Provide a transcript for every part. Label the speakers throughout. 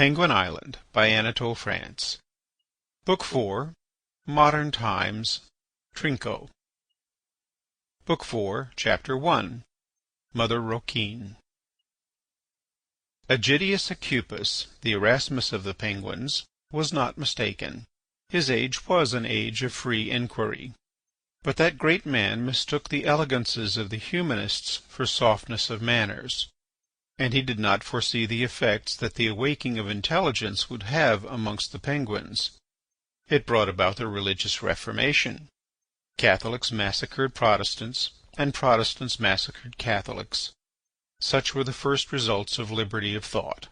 Speaker 1: Penguin Island by Anatole France. Book 4. Modern Times. Trinco. Book 4, Chapter 1. Mother Roquine. Aegidius Aucupis, the Erasmus of the Penguins, was not mistaken. His age was an age of free inquiry. But that great man mistook the elegances of the humanists for softness of manners, and he did not foresee the effects that the awaking of intelligence would have amongst the Penguins. It brought about the religious Reformation. Catholics massacred Protestants, and Protestants massacred Catholics. Such were the first results of liberty of thought.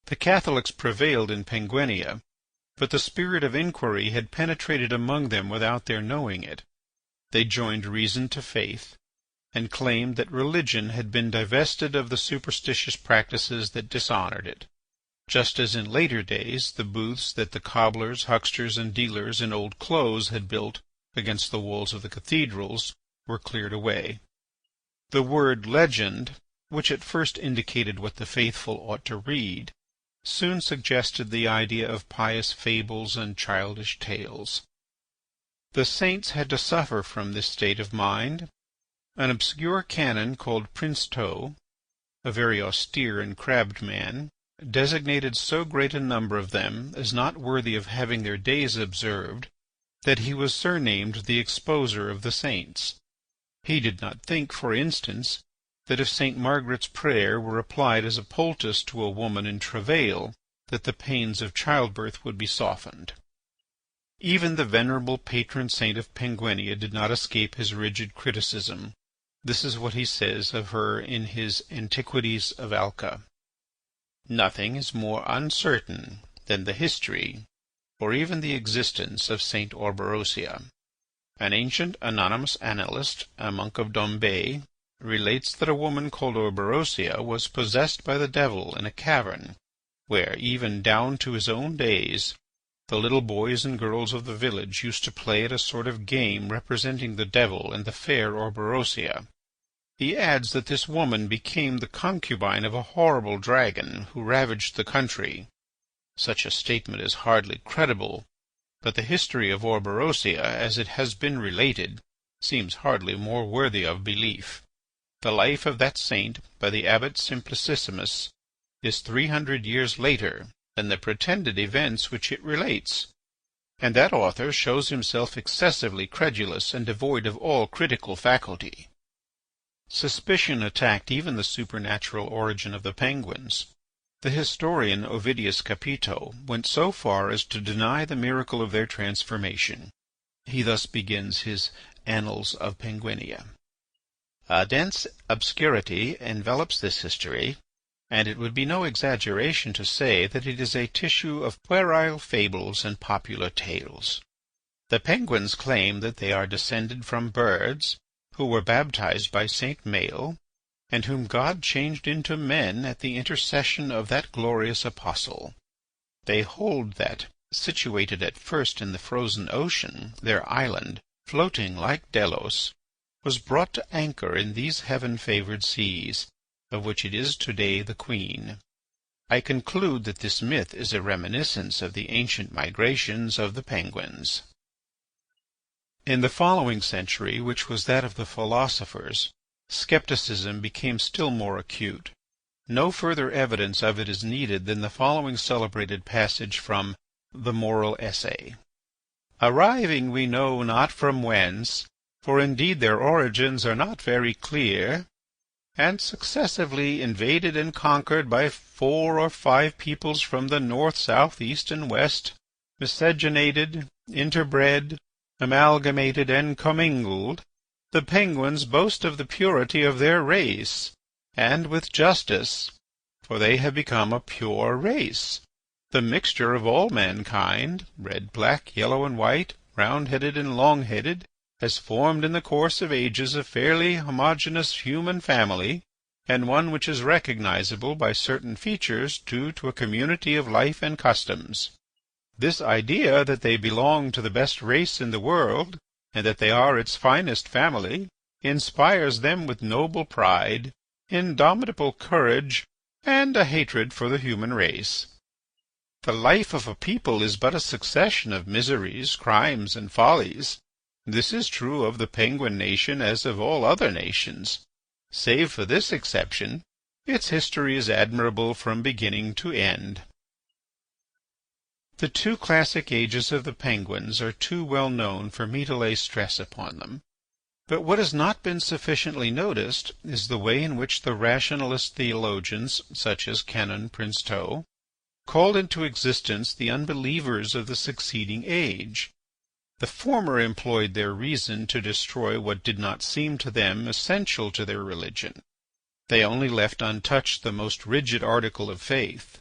Speaker 1: The Catholics prevailed in Penguinia, but the spirit of inquiry had penetrated among them without their knowing it. They joined reason to faith, and claimed that religion had been divested of the superstitious practices that dishonoured it, just as in later days the booths that the cobblers, hucksters, and dealers in old clothes had built against the walls of the cathedrals were cleared away. The word legend, which at first indicated what the faithful ought to read, soon suggested the idea of pious fables and childish tales. The saints had to suffer from this state of mind. An obscure canon called Princeau, a very austere and crabbed man, designated so great a number of them as not worthy of having their days observed that he was surnamed the Exposer of the Saints. He did not think, for instance, that if St. Margaret's prayer were applied as a poultice to a woman in travail, that the pains of childbirth would be softened. Even the venerable patron saint of Penguinia did not escape his rigid criticism. This is what he says of her in his Antiquities of Alca. Nothing is more uncertain than the history, or even the existence, of Saint Orberosia. An ancient anonymous annalist, a monk of Dombey, relates that a woman called Orberosia was possessed by the devil in a cavern, where, even down to his own days, the little boys and girls of the village used to play at a sort of game representing the devil and the fair Orberosia. He adds that this woman became the concubine of a horrible dragon who ravaged the country. Such a statement is hardly credible, but the history of Orberosia, as it has been related, seems hardly more worthy of belief. The life of that saint by the Abbot Simplicissimus is 300 years later than the pretended events which it relates, and that author shows himself excessively credulous and devoid of all critical faculty. Suspicion attacked even the supernatural origin of the Penguins. The historian Ovidius Capito went so far as to deny the miracle of their transformation. He thus begins his Annals of Penguinia. A dense obscurity envelops this history, and it would be no exaggeration to say that it is a tissue of puerile fables and popular tales. The Penguins claim that they are descended from birds, who were baptized by Saint Maël, and whom God changed into men at the intercession of that glorious apostle. They hold that, situated at first in the frozen ocean, their island, floating like Delos, was brought to anchor in these heaven-favoured seas, of which it is today the queen. I conclude that this myth is a reminiscence of the ancient migrations of the Penguins. In the following century, which was that of the philosophers, scepticism became still more acute. No further evidence of it is needed than the following celebrated passage from The Moral Essay. Arriving we know not from whence, for indeed their origins are not very clear, and successively invaded and conquered by 4 or 5 peoples from the north, south, east, and west, miscegenated, interbred, amalgamated, and commingled, the Penguins boast of the purity of their race, and with justice, for they have become a pure race, the mixture of all mankind, red, black, yellow, and white, round-headed and long-headed, has formed in the course of ages a fairly homogeneous human family, and one which is recognizable by certain features due to a community of life and customs. This idea that they belong to the best race in the world, and that they are its finest family, inspires them with noble pride, indomitable courage, and a hatred for the human race. The life of a people is but a succession of miseries, crimes, and follies. This is true of the Penguin nation as of all other nations. Save for this exception, its history is admirable from beginning to end. The two classic ages of the Penguins are too well known for me to lay stress upon them. But what has not been sufficiently noticed is the way in which the rationalist theologians, such as Canon Princeau, called into existence the unbelievers of the succeeding age. The former employed their reason to destroy what did not seem to them essential to their religion. They only left untouched the most rigid article of faith.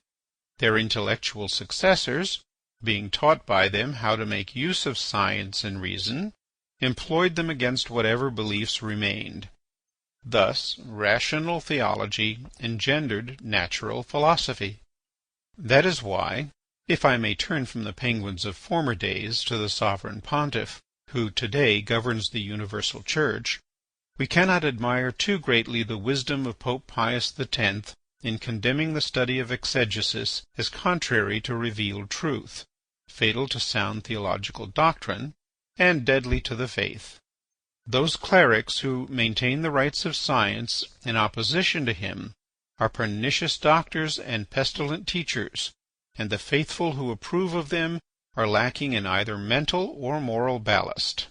Speaker 1: Their intellectual successors, being taught by them how to make use of science and reason, employed them against whatever beliefs remained. Thus, rational theology engendered natural philosophy. That is why, if I may turn from the Penguins of former days to the Sovereign Pontiff, who today governs the universal Church, we cannot admire too greatly the wisdom of Pope Pius X in condemning the study of exegesis as contrary to revealed truth, fatal to sound theological doctrine, and deadly to the faith. Those clerics who maintain the rights of science in opposition to him are pernicious doctors and pestilent teachers, and the faithful who approve of them are lacking in either mental or moral ballast.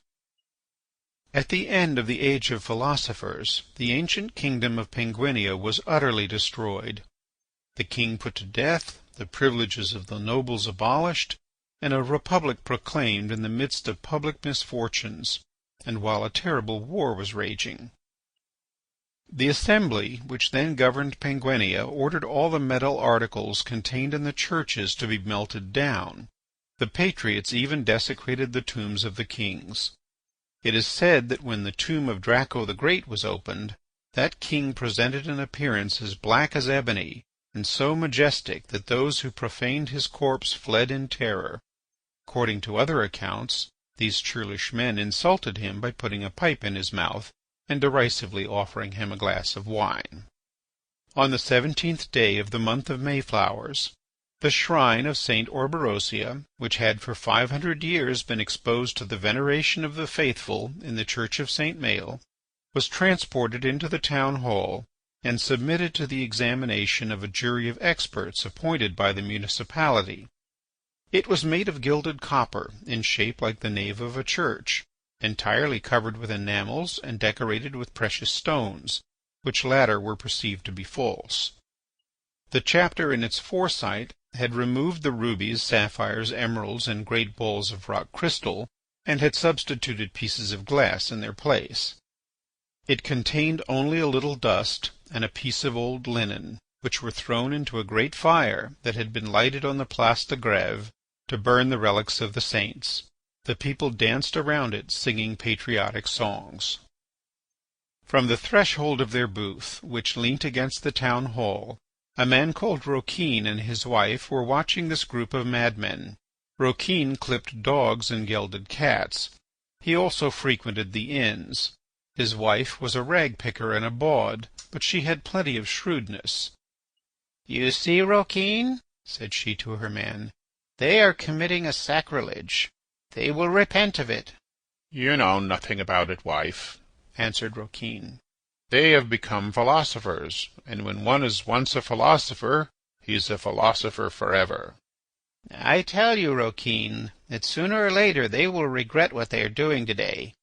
Speaker 1: At the end of the age of philosophers, the ancient kingdom of Penguinia was utterly destroyed. The king put to death, the privileges of the nobles abolished, and a republic proclaimed in the midst of public misfortunes, and while a terrible war was raging. The assembly, which then governed Penguinia, ordered all the metal articles contained in the churches to be melted down. The patriots even desecrated the tombs of the kings. It is said that when the tomb of Draco the Great was opened, that king presented an appearance as black as ebony, and so majestic that those who profaned his corpse fled in terror. According to other accounts, these churlish men insulted him by putting a pipe in his mouth and derisively offering him a glass of wine. On the 17th day of the month of Mayflowers, the shrine of Saint Orberosia, which had for 500 years been exposed to the veneration of the faithful in the church of St. Maël, was transported into the town hall and submitted to the examination of a jury of experts appointed by the municipality. It was made of gilded copper, in shape like the nave of a church, entirely covered with enamels and decorated with precious stones, which latter were perceived to be false. The chapter in its foresight had removed the rubies, sapphires, emeralds, and great balls of rock crystal, and had substituted pieces of glass in their place. It contained only a little dust and a piece of old linen, which were thrown into a great fire that had been lighted on the Place de Grève to burn the relics of the saints. The people danced around it, singing patriotic songs. From the threshold of their booth, which leant against the town hall, a man called Rouquin and his wife were watching this group of madmen. Rouquin clipped dogs and gelded cats. He also frequented the inns. His wife was a rag picker and a bawd, but she had plenty of shrewdness. "You see, Rouquin," said she to her man, "they are committing a sacrilege. They will repent of it."
Speaker 2: "You know nothing about it, wife,"
Speaker 1: answered Rouquin.
Speaker 2: "They have become philosophers, and when one is once a philosopher, he is a philosopher forever."
Speaker 3: "I tell you, Rouquin, that sooner or later they will regret what they are doing today.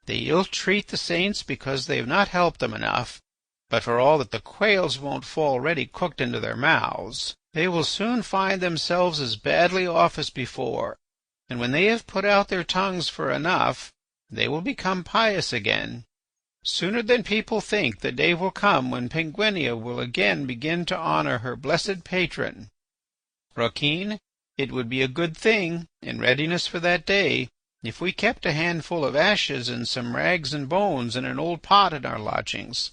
Speaker 3: They ill-treat the saints because they have not helped them enough, but for all that the quails won't fall ready cooked into their mouths, they will soon find themselves as badly off as before, and when they have put out their tongues for enough, they will become pious again. Sooner than people think the day will come when Penguinia will again begin to honor her blessed patron. Rouquin, it would be a good thing, in readiness for that day, if we kept a handful of ashes and some rags and bones in an old pot in our lodgings.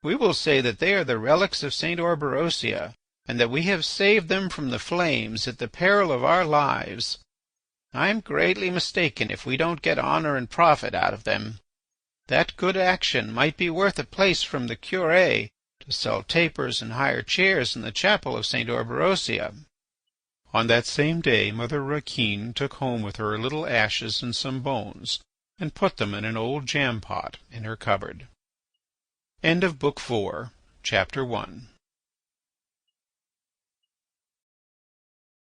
Speaker 3: We will say that they are the relics of Saint Orberosia, and that we have saved them from the flames at the peril of our lives. I'm greatly mistaken if we don't get honor and profit out of them. That good action might be worth a place from the curé to sell tapers and hire chairs in the chapel of Saint Orberosia."
Speaker 1: On that same day Mother Rouquin took home with her a little ashes and some bones, and put them in an old jam pot in her cupboard. Book 4, Chapter 1.